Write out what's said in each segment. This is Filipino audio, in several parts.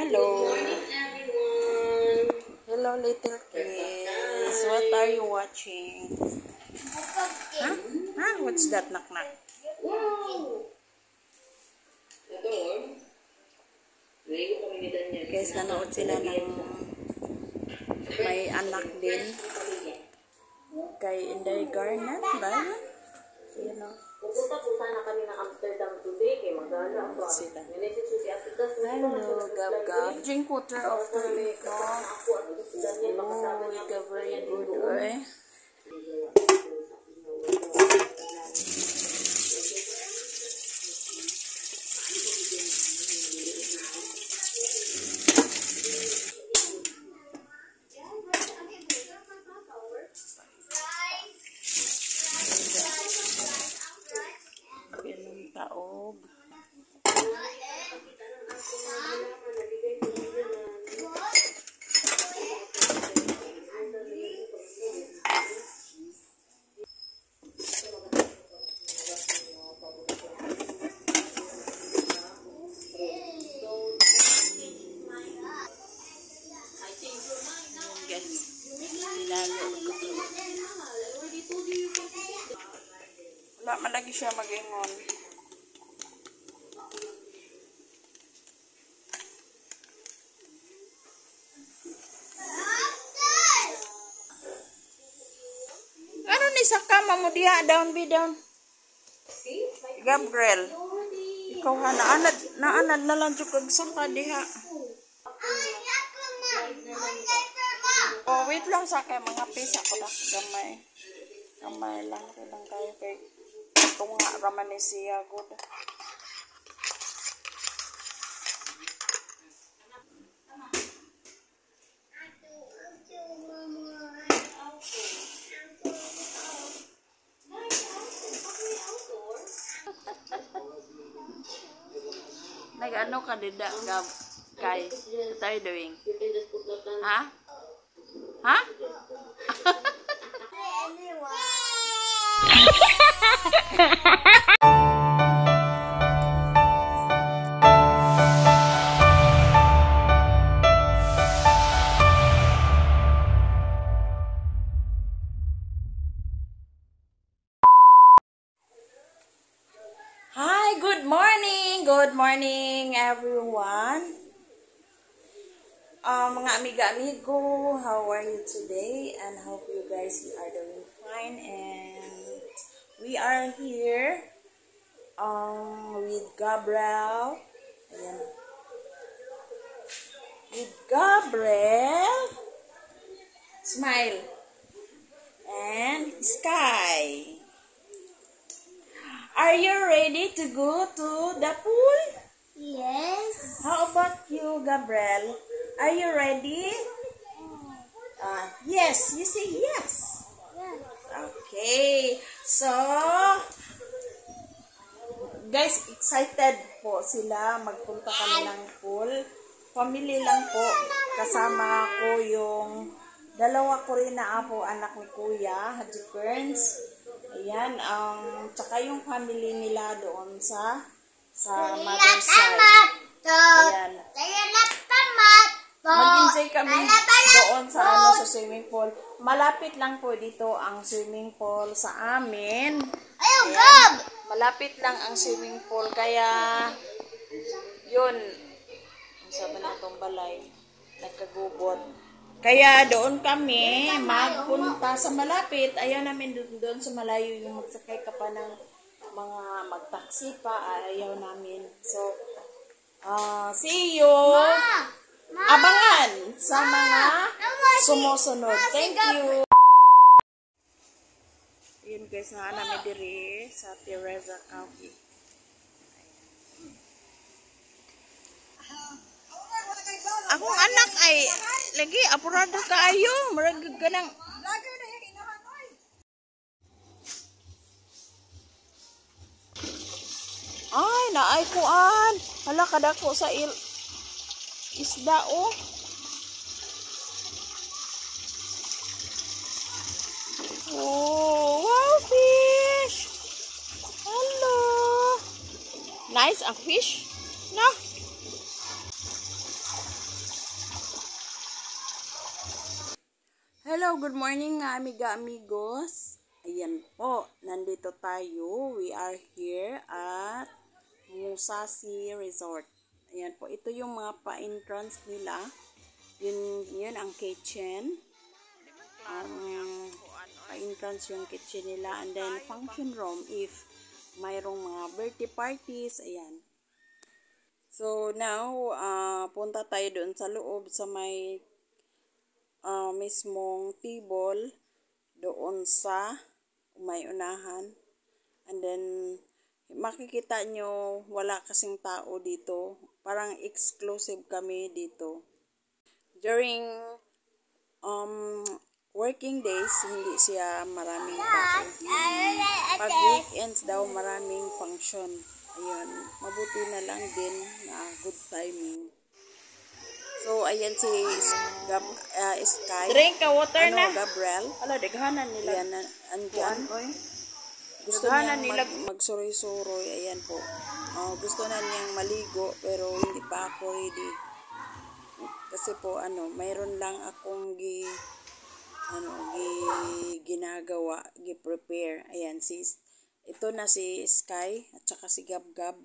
Hello. Hello, little kids. What are you watching? Huh? Huh? What's that? Knock knock. Guys, nanood sila ng may anak din. Kay Inday Garnet ba? You know. Pupunta po sana kami ng Amsterdam today kay magala ako. Sila. Hello, Gab Gab. Drink water after we talk. Oh, we got very good, eh? Taog. Wala man lagi siya mag-ingon. Ano ni sa kama mo diha? Down, be down. Gabriel. Ikaw ha, naanad na lang dyan kag saka diha. Oh, wait lang sa kay mga pisa ko na. Gamay. Gamay lang. Kailang kayo kay tunga raman ni siya. Good. Nag-ano ka dida, Gab? Kay, what are you doing? Ha? Ha? Hi, good morning! Good morning, everyone. Mga amiga-amigo, how are you today? And hope you guys are doing fine. And we are here with Gabriel. Ayan. With Gabriel. Smile. And Sky. Are you ready to go to the pool? Yes. How about you, Gabriel? Are you ready? Yes. You say yes. Yes. Okay. So, guys, excited po sila. Magpunta kami ng pool. Family lang po. Kasama ko yung dalawa ko rin na apo, anak ni Kuya, Haji Kearns. Ayan, tsaka yung family nila doon sa mother's side. Ayan. Mag-enjoy kami doon sa swimming pool. Malapit lang po dito ang swimming pool sa amin. Ayan. Malapit lang ang swimming pool. Kaya, yun. Ang sabi na itong balay. Nagkagubot. Kaya doon kami magpunta sa malapit. Ayaw namin doon sa malayo yung magsakay ka pa ng mga magtaksi pa. Ayaw namin. So, see you! Abangan sa mga sumusunod. Thank you! Yun guys, na namin diri sa Teresa County. Akong anak ay lagi apurado kaayo, murag ganang ay naay kuan. Hala kadako sa isda oh. Oh, wow fish. Hello. Nice ang fish. No? Hello, good morning nga amiga amigos. Ayan po, nandito tayo. We are here at Musasi Resort. Ayan po, ito yung mga pa-entrance nila. Yun ang kitchen. Pa-entrance yung kitchen nila. And then function room if mayroong mga birthday parties. Ayan. So now, punta tayo doon sa loob sa may mismong table doon sa may unahan. And then makikita nyo wala kasing tao dito, parang exclusive kami dito. During working days hindi siya maraming tao. Pag weekends daw maraming function. Ayun, mabuti na lang din na good timing. So, ayan si Sky. Drink ka, water na. Gabriel. Ala, daghanan nila. Ayan, andyan. Gusto niya magsuroy-suroy. Ayan po. Gusto na niyang maligo, pero hindi pa ako ready. Kasi po, mayroon lang akong ginagawa, gi-prepare. Ayan, ito na si Sky, at saka si Gab-Gab.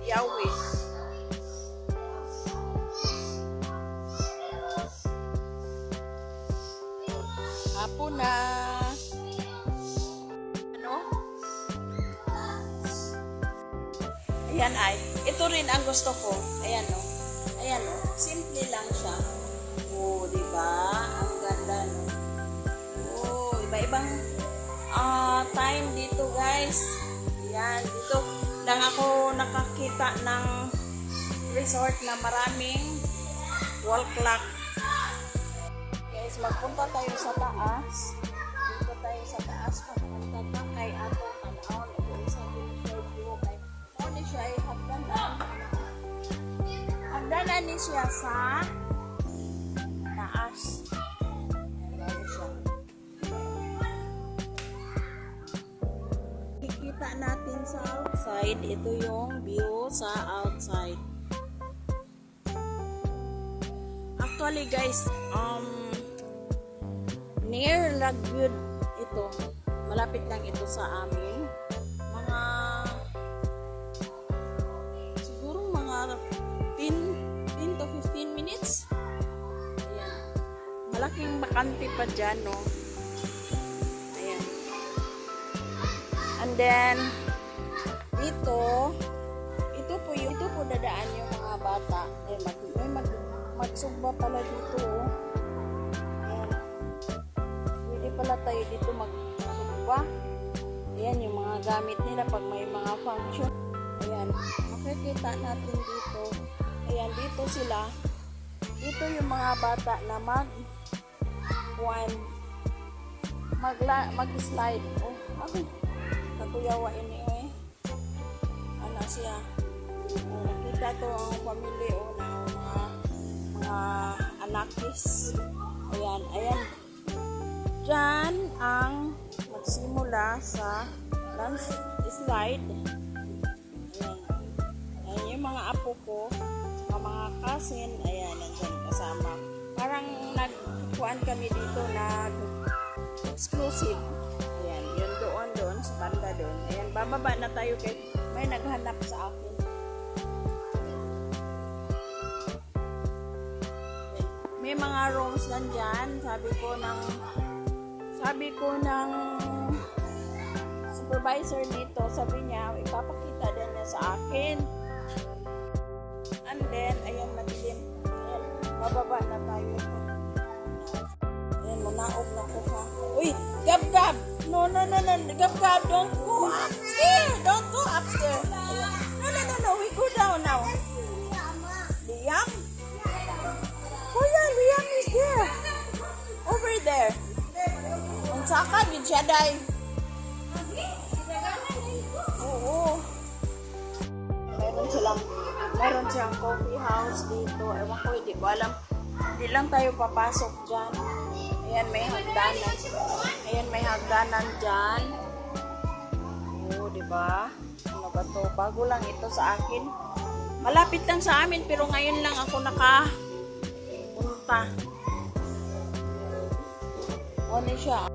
Yahweh. Hapon na. Ayan ay. Ito rin ang gusto ko. Ayan o. Ayan o. Simple lang siya. Diba? Ang ganda no. Iba-ibang time dito guys. Ayan. Dito lang ako nakakita ng resort na maraming wall clock. Guys, magpunta tayo sa taas. Dito tayo sa taas. Magpunta kay atong tanawon. Ito isang view kay ano siya ay hagdanan. Hagdanan ni siya sa taas. Ayan siya. Kikita natin sa outside. inside. Ito yung view sa outside. Actually guys, near Lagud ito. Malapit lang ito sa amin. Siguro mga 10 to 15 minutes. Ayan. Malaking bakante pa dyan, no? Ayan. And then, ito po dadaan yung mga bata. Magsugba pala dito, oh. Ayan. Pwede pala tayo dito magsugba. Ayan, yung mga gamit nila pag may mga function. Ayan, makikita natin dito. Ayan, dito sila. Dito yung mga bata na mag-slide. Oh, okay. Natuyawa ini, eh. Ano siya? Oh, nakita to ang pamilya, oh, na mga anakis. Ayan, ayan. Diyan ang magsimula sa slide. Ayan. Ayan yung mga apo ko, mga cousin, ayan, nandyan kasama. Parang nagkuhan kami dito, exclusive. Ayan, yun doon, sa banda doon. Ayan, bababa na tayo kay may naghanap sa akin. May mga rooms nandyan. Sabi ko ng supervisor dito, sabi niya, ipapakita din niya sa akin. And then, ayan, madilim. Ayan, bababa na tayo. Ayan, manaog na ko, ha. Uy, gab-gab! No, gab-gab, don't go upstairs! Don't go upstairs! No, we go down now. Liam? Oh yeah, Liam is there. Over there. Ang saka, yun siya, day. Oo. Meron siyang coffee house dito. Ewan ko, hindi ko alam. Hindi lang tayo papasok dyan. Ayan, may hagdanan. Ayan, may hagdanan dyan. Oo, diba? Ano ba to? Bago lang ito sa akin. Malapit lang sa amin, pero ngayon lang ako nakapunta. Ano siya?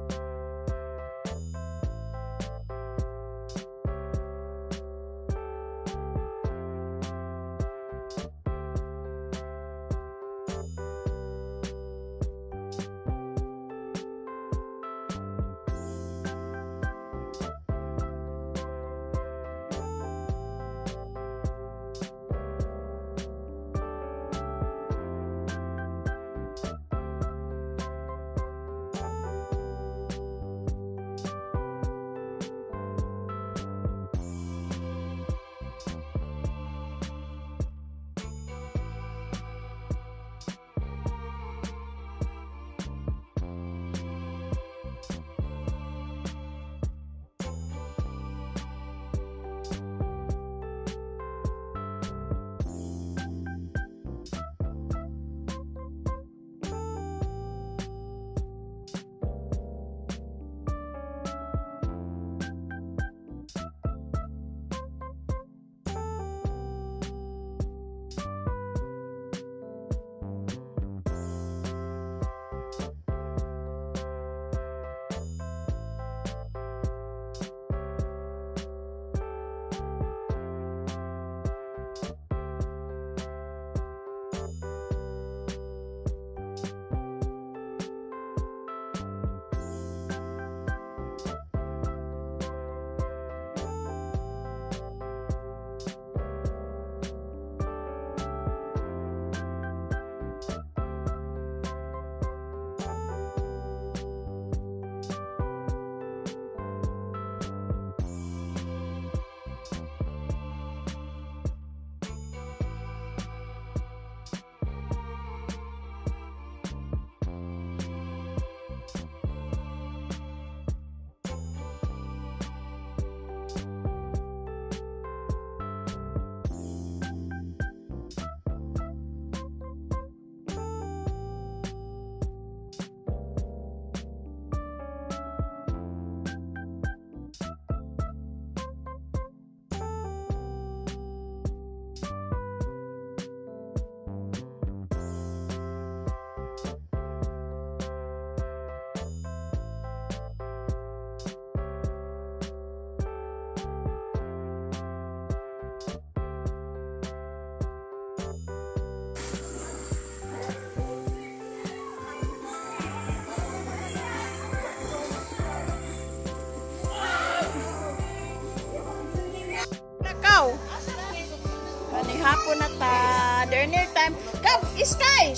Dinner time. Come, Sky!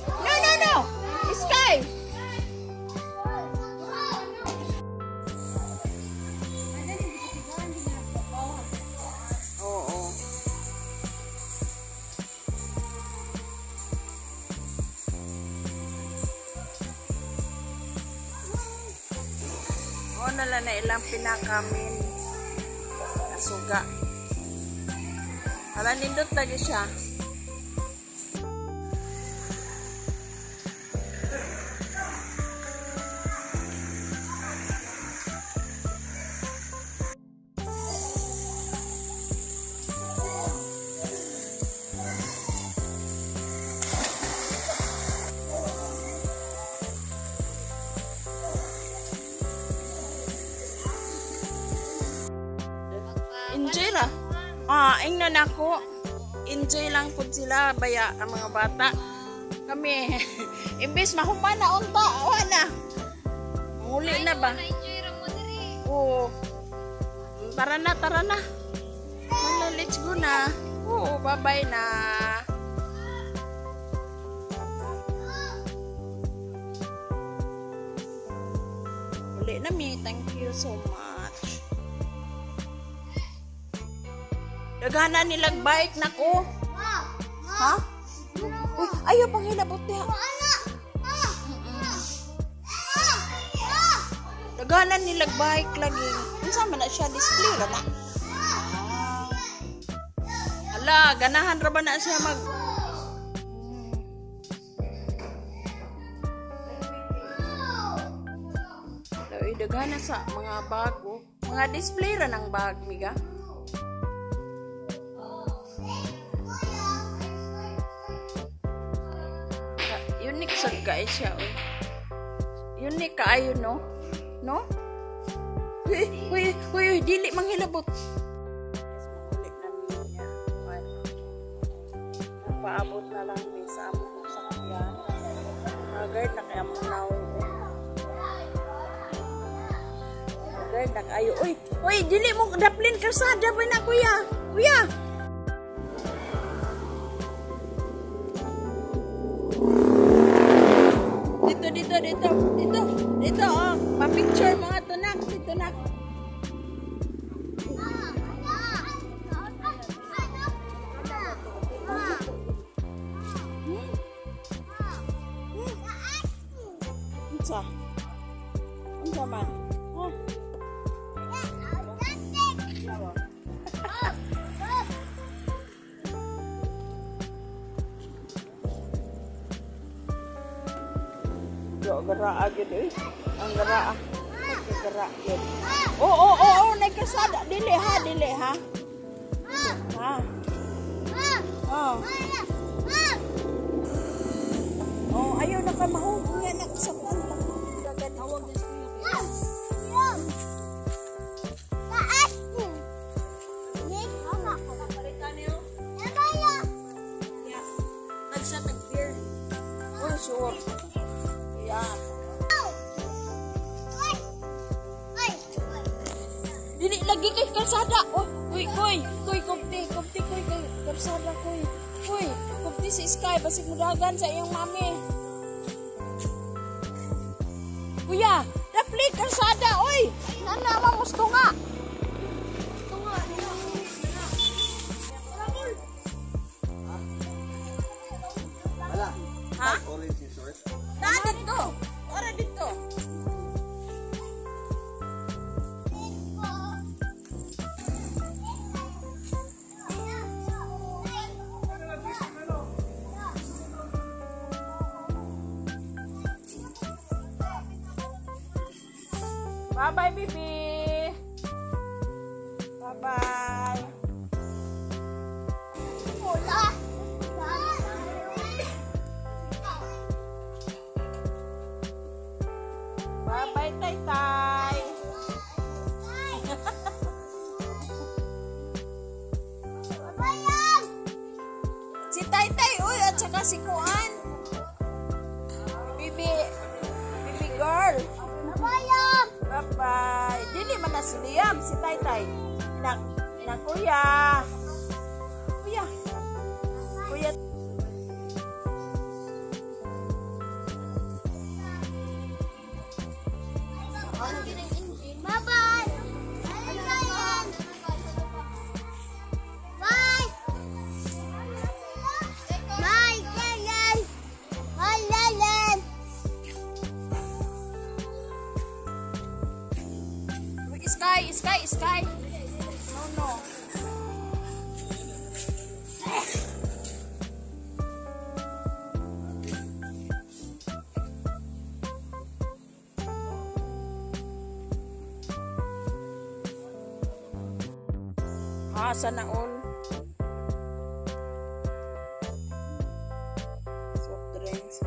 No, no, no! Sky! Oo. Oo, nala na ilang pinakamin. Nasuga. Hala, nindot lagi siya. Enjoy ra. Ingnon ako. Enjoy lang po sila baya ang mga bata. Kami imbes mahuman na unta, wala. Muli na ba? Oo. Tara na, tara na. Wala, let's go na. Oo, bye-bye na. Muli na mi. Thank you so much. Dagana nilang bike na ko. Ha? Uy, ayaw pang hilabot niya. Dagana nilang bike lagi. Unsa man na siya display ra na. Hala, ganahan ra ba na siya mag Uy, dagana sa mga bago. Mga display ra ng bag, miga. Unique sad guys siya, oh. Unique kaayo, no? No? Uy, dili manghilabot. Ulit na niya. Paabot na lang may sa amon ng sakyan. Guard na kaya mo now. Guard na kaayo. Uy, dili mo daplin kasada ba na, kuya? Kuya! Dito, oh. Pa-picture mga tunak. Dito na. Unsa man? Oh. Garaa agad eh. Ang garaa. Garaa yun. Oo, nagkasada. Dili ha. Ha? Ayaw na ka mahugya na sa kanta. Dagan hawag na siya. Nagsa nag-beer. Oh, sure. Yeah. Dili lagi kay kalsada. Kuy, kumti kalsada kuy. Kumti si Sky basig mudagan sa iyong mami. Kuya, dapli kalsada, oy. Nana mamusto nga. Ha? Ora dito. Bye-bye, baby. Bye-bye. Hola. Bye-bye, Tay-Tay. Si Tay-Tay, uy, at saka si Kuan. Bibi girl. Bye-bye. Dili man na si Liam, si Tay-Tay. Na kuya. Kuya. Bye-bye! Bye! Bye, Lalan! Bye, Lalan! Sky! No. Sana all. Soft drinks.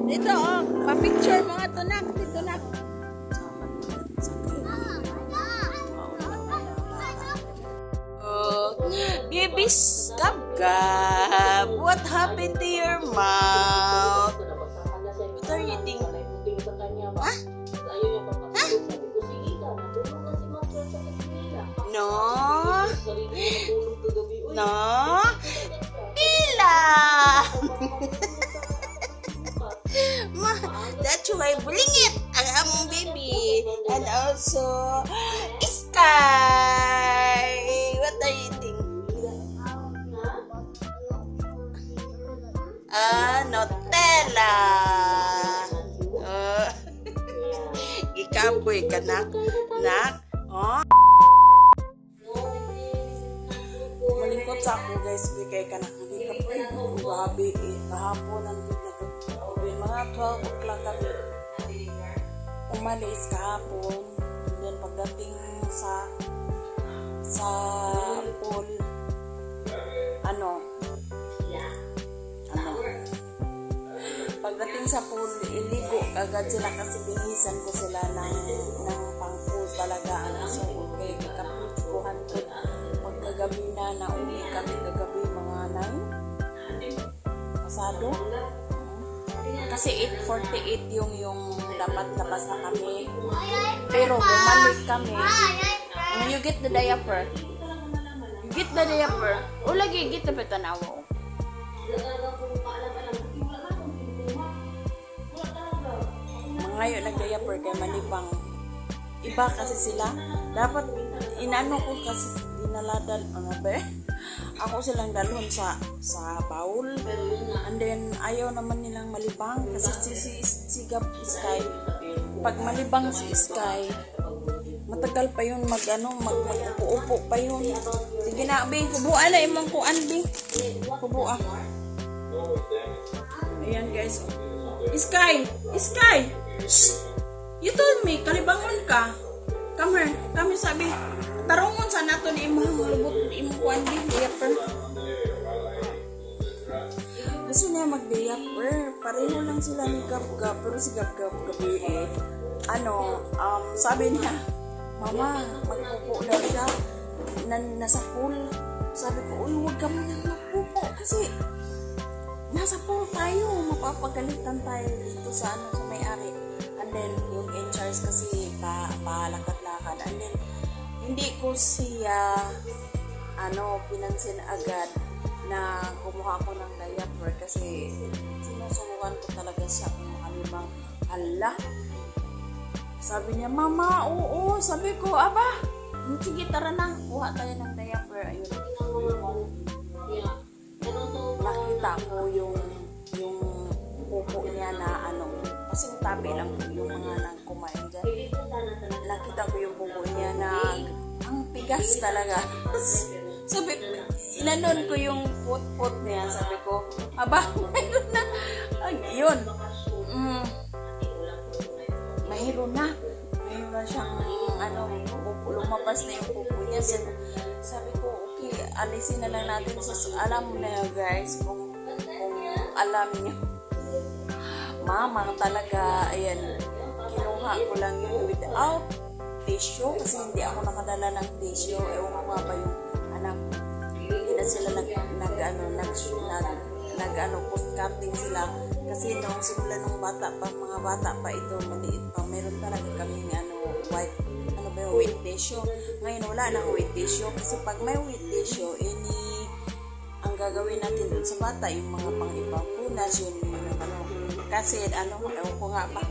Dito, oh. Pa-picture mga tunak. Dito na. Oh, babies, gab. What happened to your mouth? What are you thinking? Ha? No? Pila! That's why bulingit ang among baby. And also, Sky. What are you thinking? Nutella. Gikapoy ka nak. Oh. Malingkot sa ako guys, kay kanak gikapoy. Gabi kahapon ang mga 12 o'clock kami. Umalis kahapon. And then pagdating sa pool, pagdating sa pool, iligo agad sila kasi binihisan ko sila ng pang-pool talaga. So, okay, kakapuhan ko. Pagkagabi na uwi kami kagabi mga 9. Pasado. Kasi 8:48 yung dapat labas na kami. Pero bumalik kami. When you get the diaper. You get the diaper. O lagi, get the petanawa. Ngayon nag-diaper kay malibang. Iba kasi sila. Dapat inano ko kasi dinaladan. Ako silang dalhon sa bowl. And then ayaw naman nilang malibang kasi si Sky. Pag malibang si Sky, matagal pa yun mag-upo pa yun. Sige na, Bing, kubuan na imong kuan, Bing. Kubuan. Ayan guys. Sky! Shh! You told me, kalibangon ka. Come here, sabi. Tarungon sa nato ni imong lubot imong kuan din diaper. Gusto niya mag-diaper. Pareho lang sila ni Gab-Gab. Pero si Gab-Gab gabi sabi niya, Mama, magpupo daw siya. Nasa pool. Sabi ko, uy, huwag ka munang magpupo. Kasi nasa pool tayo. Mapapagalitan tayo dito sa may-ari. And then, yung in charge kasi palakad-lakad. And then, hindi ko siya pinansin agad na kumuha ko ng diaper kasi sinusubukan ko talaga siya kung makalibang. Hala, sabi niya, Mama, oo. Sabi ko, aba, sige, tara na, kuha tayo ng diaper. Ayun, nakita ko yung pupo niya na kasi tabi lang yung mga nang kumain dyan. Nakita ko yung pupo niya na ang tigas talaga. Sabi, inanon ko yung put niya. Sabi ko, aba, mayroon na. Yun. Mayroon na siyang lumabas na yung pupo niya. Sabi ko, okay, alisin na lang natin. So, alam mo na guys, kung alam niyo, mamang talaga, ayan, kinuha ko lang yun without tissue kasi hindi ako nakadala ng tissue. Ewan ko nga ba yung anak, hindi na sila nag-cutting sila kasi nung simula nung mga bata pa ito, maliit pa, meron talaga kaming white tissue. Ngayon wala nang white tissue kasi pag may white tissue, gagawin natin dun sa bata, yung mga pang-ipapunas, yung ano, kasi ano, ko nga ba,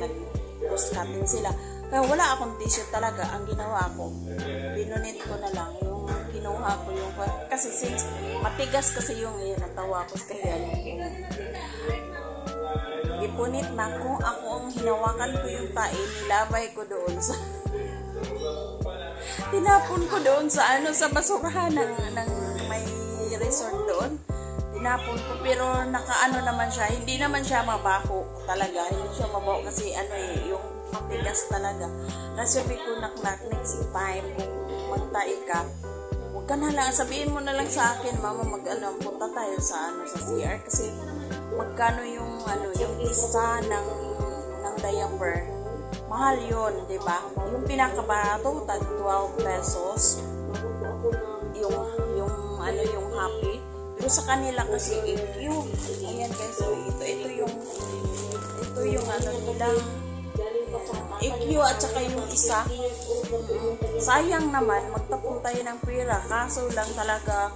nag-post cutting sila. Kaya wala akong t-shirt talaga. Ang ginawa ko, binunit ko na lang yung kinuha ko yung, kasi since matigas kasi yung natawa ko kaya ipunit na kung ako ang hinawakan ko yung tae, nilabay ko doon sa tinapon ko doon sa ano, sa basurahan ng may resort doon. Tinapon ko, pero nakaano naman siya, hindi naman siya mabaho talaga, hindi siya mabaho kasi ano yung matigas talaga. Kasi sabi ko, next time kung magtae ka, huwag ka na lang, sabihin mo na lang sa akin, mama, punta tayo sa ano, sa CR, kasi magkano yung ano, yung isa ng diaper, mahal yun, di ba? Yung pinakabato, tag 12 pesos, yung ano, yung happy. Pero sa kanila kasi yung ayan guys, so ito yung ano nila, EQ at saka yung isa. Sayang naman, magtapon tayo ng pera, kaso lang talaga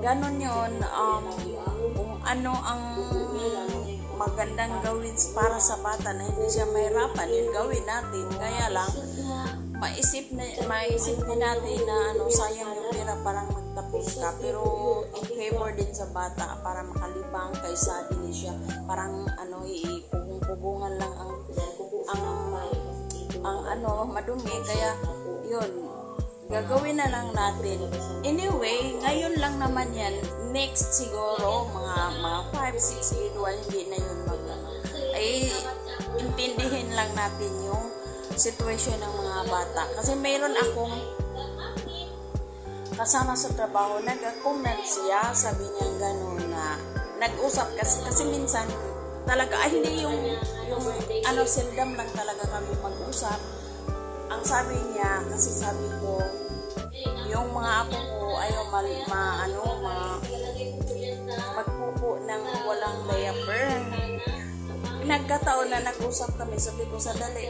ganon yun, kung ano ang magandang gawin para sa bata na hindi siya mahirapan, yung gawin natin. Kaya lang maisip din natin na ano, sayang yung pera, parang magtapos ka, pero in favor din sa bata para makalibang kaysa din siya parang ano, ipugong-pugungan lang ang ano, madumi. Kaya yun, gagawin na lang natin. Anyway, ngayon lang naman yan. Next siguro, mga 5-6 years, hindi na yun ay intindihin lang natin yung sitwasyon ng mga bata. Kasi mayroon akong kasama sa trabaho, nag-comment siya, sabi niya gano'n na nag-usap kasi minsan talaga, hindi yung ano, seldom lang talaga kami mag-usap. Ang sabi niya, kasi sabi ko, yung mga apo ko ayaw magpupo ng walang diaper. Nagkataon na nag-usap kami, sabi ko sadali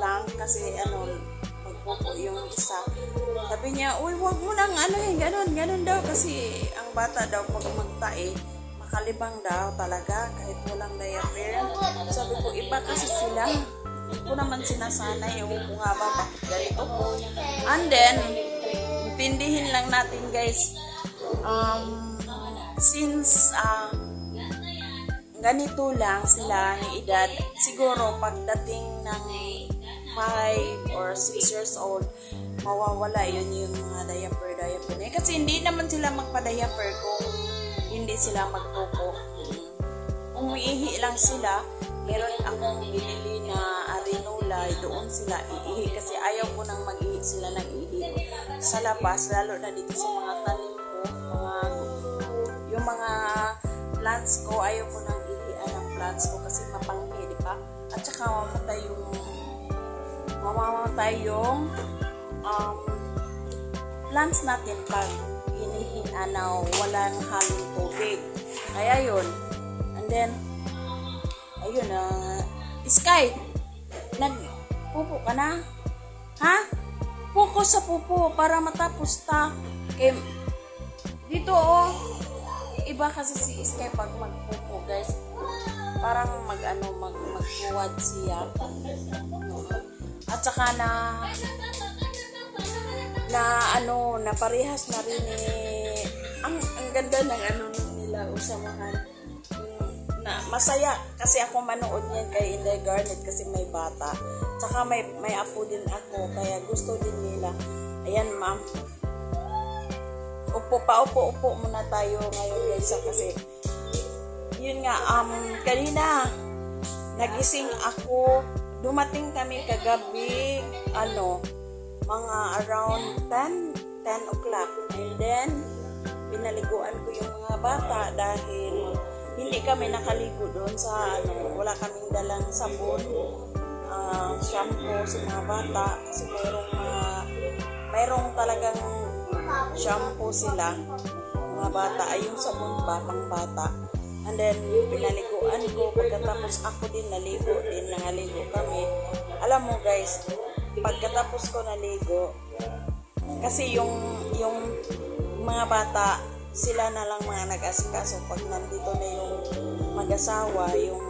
lang kasi ano, magpupo yung isa. Sabi niya, uy, wag mo nang ano ganun daw, kasi ang bata daw pag magtae, makalibang daw talaga kahit walang diaper. Sabi ko, iba kasi sila. Hindi ko naman sinasanay, yung kung nga ba bakit ganito po. And then, intindihin lang natin guys, since ganito lang sila ni edad, siguro pagdating ng 5 or 6 years old, mawawala yun yung mga diaper na. Kasi hindi naman sila magpa-diaper kung hindi sila magpupo. Kung umiihi lang sila, meron akong binili na arenola, doon sila iihi kasi ayaw ko nang mag-ihi sila nag-ihi sa labas, lalo na dito sa mga tanim ko, yung mga plants ko, ayaw ko nang ihian ang plants ko kasi mapanghi, di ba? At saka mamamatay yung plants natin pag hinihian na walang halong tubig. Kaya yun. And then ayun, Sky, nagpupo ka na? Ha? Focus sa pupo para matapos ta. Okay. Dito iba kasi si Sky pag magpupo guys. Parang magbuwad siya. At saka na parehas na rin ang ganda ng nila usamahan. Na masaya kasi ako manood niyan kay Inday Garnet kasi may bata. Tsaka may apo din ako kaya gusto din nila. Ayan ma'am. Upo muna tayo ngayon guys kasi yun nga kanina nagising ako, dumating kami kagabi mga around 10 o'clock, and then pinaliguan ko yung mga bata dahil hindi kami nakaligo doon sa wala kaming dalang sabon, shampoo sa mga bata kasi mayroong talagang shampoo sila mga bata, ay yung sabon ba pang bata. And then pinaliguan ko, pagkatapos ako din naligo kami. Alam mo guys, pagkatapos ko naligo kasi yung mga bata sila na lang mga nag-asikaso. Pag nandito na yung mag-asawa, yung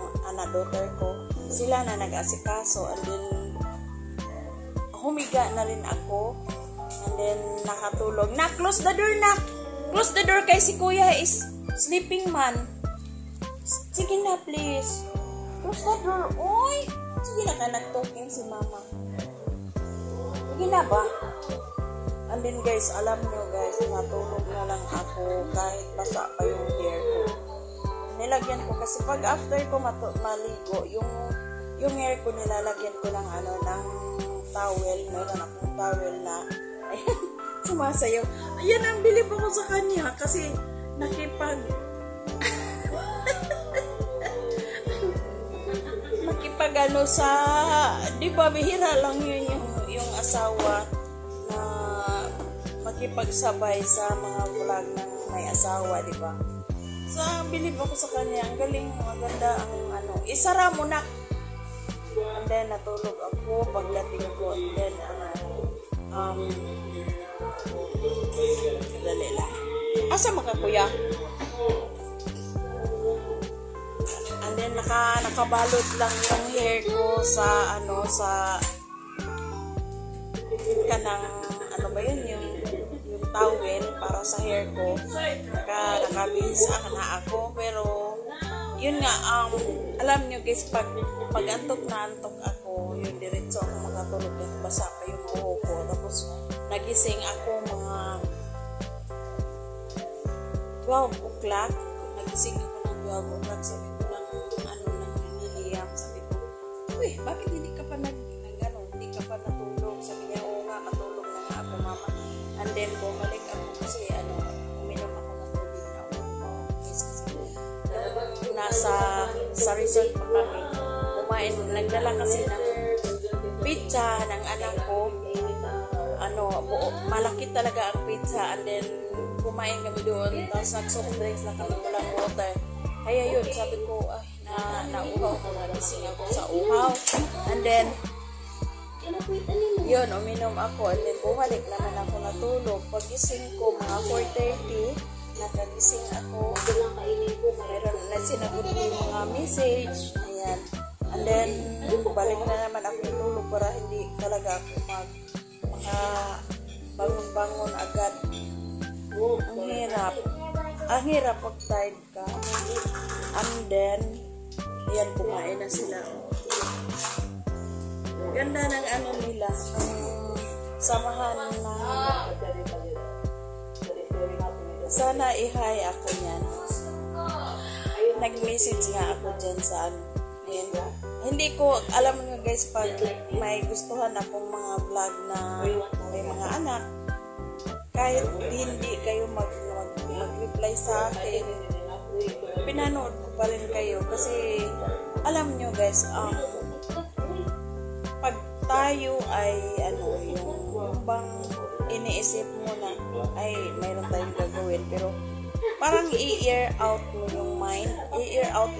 daughter ko, sila na nag-asikaso. And then, humiga na rin ako. And then, nakatulog. Close the door, Close the door kay si kuya is sleeping man. Sige na, please. Close the door. Uy! Sige na ka, nag-talking si mama. Sige na ba? And then guys, alam nyo guys, natulog na lang ako kahit basa pa yung hair ko. Nilagyan ko kasi pag after ko maligo, yung hair ko nilalagyan ko ng ng towel. Meron akong towel na ayan, sumasayaw. Ayan, ang bilib ako sa kanya kasi nakipag sa, di ba, bihira lang yun yung asawa na makipagsabay sa mga vlog ng may asawa, di ba? So, bilib ako sa kanya. Ang galing, maganda ang isara mo na. And then, natulog ako pagdating ko. And then, dali lang. Asa makakuya? And then, nakabalot lang yung hair ko sa kanang, ba yun, yung towel para sa hair ko. Nakabihis na ako, pero, yun nga, alam nyo guys, pag antok na antok ako, yun, diretso ako makatulog at basa pa yung buho ko. Tapos, nagising ako mga 12 o'clock. Nagising ako ng 12 o'clock. Sabi ko lang, niliyam. Sabi ko, uy, bakit hindi ka pa hindi ka pa natulog? Sabi niya, oo nga, matulog na nga ako, mama. And then, bumalik ako kasi, uminom ako ng tubig na kasi nasa resort pa kami. Kumain, nagdala kasi ng pizza ng anak ko. Malaki talaga ang pizza. And then, kumain kami doon. Tapos, nag-soft drinks lang kami, walang water. Kaya yun, sabi ko, ay, nauhaw ko, nagising ako sa uhaw. And then, yun, uminom ako. And then, bumalik naman ako natulog. Pag-gising ko, mga 4:30, nakagising ako. Meron na sinagot ko yung mga message. Ayan. And then, balik na naman ako natulog para hindi talaga ako bangon-bangon agad. Ang hirap pag tired ka. And then, ayan, kumain na sila. Ganda ng nila, samahan na. Sana i-hi ako yan. Nag-message nga ako dyan sa ayan. Hindi ko, alam nyo guys, pag may gustuhan akong mga vlog na may mga anak, kahit hindi kayo mag-reply sa akin, pinanood ko pa rin kayo. Kasi, alam nyo guys, pag tayo ay, yung bang iniisip mo na, ay, mayroon tayong gagawin, pero, parang i-air out mo yung mind, i-air out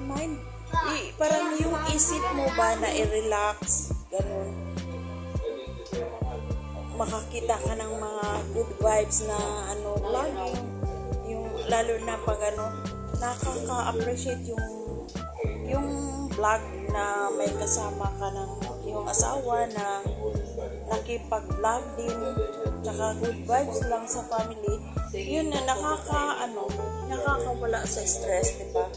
mind, parang yung isip mo ba na i-relax, ganun. Makakita ka ng mga good vibes na vlog, yung lalo na pag nakaka-appreciate yung vlog na may kasama ka ng yung asawa na nakipag-vlog din, tsaka good vibes lang sa family. Yun na nakakawala sa stress, diba?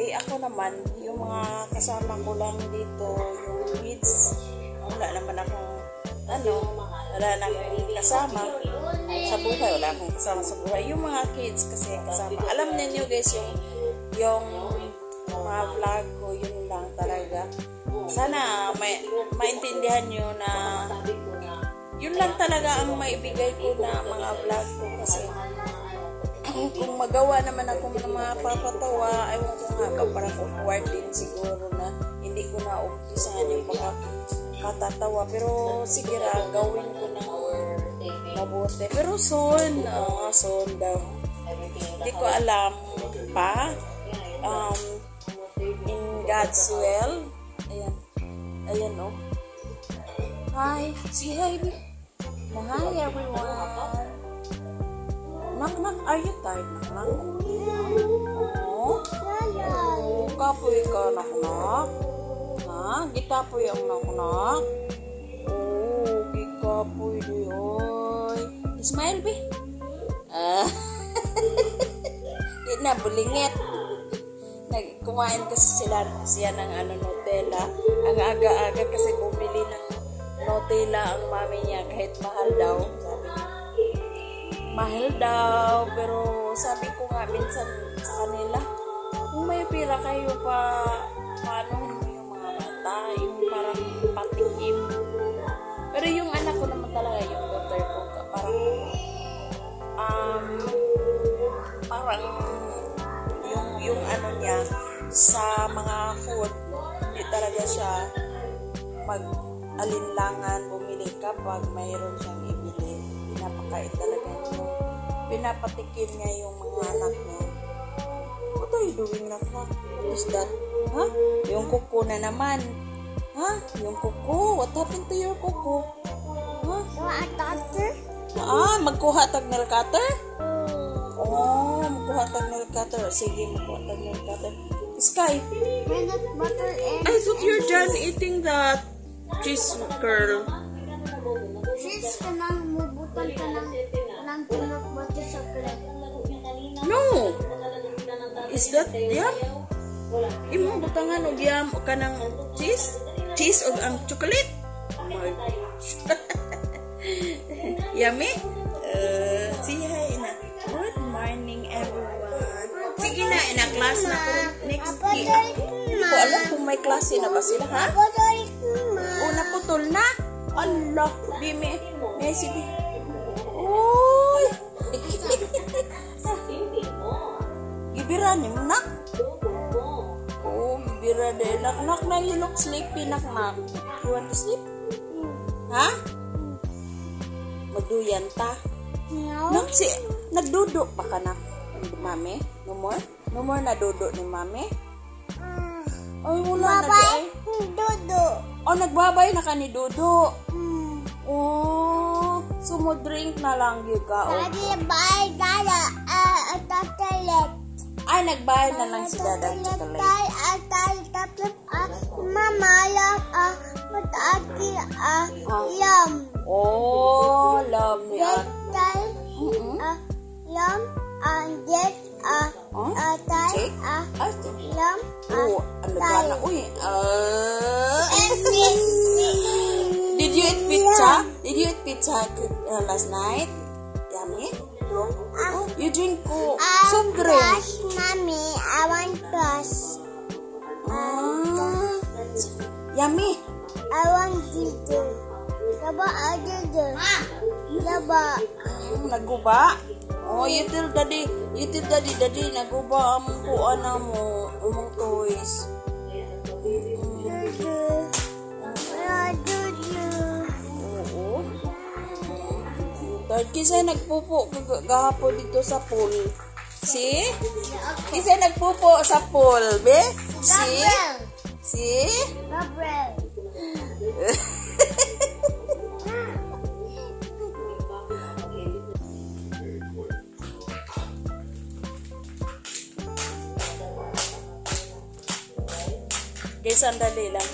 Ako naman, yung mga kasama ko lang dito, yung kids, wala naman akong kasama sa buhay, wala akong kasama sa buhay. Yung mga kids kasi kasama. Alam niyo guys, yung mga vlog ko, yun lang talaga. Sana maintindihan nyo na yun lang talaga ang maibigay ko na mga vlog ko kasi kung magawa naman ako ng mga papatawa, ayaw ko nga, parang awkward din siguro na hindi ko na umpisahan yung makatatawa. Pero sige ra, gawin ko na mabuti. Pero soon daw. Hindi ko alam pa. In God's will. Ayan oh. Hi. Say hi. Hi everyone. Knock, knock. Are you tired, knock, knock? Oh, kapoy ka, knock, knock. Ha? Gitapoy ang knock, knock. Oh, gikapoy di, oy. Smile, be. Di na, bulingit. Kumain kasi siya ng Nutella. Ang aga-aga kasi bumili ng Nutella ang mami niya kahit mahal daw. Sabi niya, mahal daw. Pero sabi ko nga minsan sa kanila, kung may pira kayo paano yung mga bata, yung parang patikim. Pero yung anak ko naman talaga, yung daughter ko, parang yung niya sa mga food, hindi talaga siya mag-alinlangan bumili kapag mayroon siyang ibili. Pinapakain talaga niya. Pinapatikim niya yung mga anak niya. What are you doing, Naknak? What is that? Ha? Yung kuko na naman. Ha? Yung kuko? What happened to your kuko? Ha? Magkuha tag nail cutter? Oh, magkuha tag nail cutter. Sige, magkuha tag nail cutter. Sky, I thought you're done eating that cheese curl. Cheese ka na, mubutan ka ng peanut butter chocolate. No! Is that yum? Imong butangan og yum o kanang cheese? Cheese o ang chocolate? Oh my gosh. Yummy? Say hi na. Good morning, everyone. Sige na, ina-class na ko. Next week. Hindi ko alam kung may klase na ba sila, ha? O, naputol na? Allah, Bime. May sige. Uy! Gibira ni mo, nak? Oh, gibira din. Nak, you look sleepy, nak. You want to sleep? Ha? Magduyan ta? Nak, nagdudo pa ka, nak? Mami? No more? No more na dudo ni mami? Ay, wala na di ay. Dudo. Oh, nagbabay na ka ni Dudo. Oh, sumudrink na lang yung ka. Nagbay dada chocolate. Ay, nagbayad na lang si Dada ng chocolate. Mama lang mataki yum. Oh, love ni Yum and get Cake? yum. Oh, ano ka na? Uy, Did you eat pizza? Did you eat pizza last night? Yummy? You drink soft drink. Mommy, I want brush. Yummy. I want ginger. Yaba, ginger. Yaba. Naguba? Oh, you tell daddy, naguba ang kuan na mo, umong toys. Oo. Kisay nagpupo gahapon dito sa pool. See? Kisay nagpupo sa pool, be? See? See? Gabriel. Guys, sandali lang.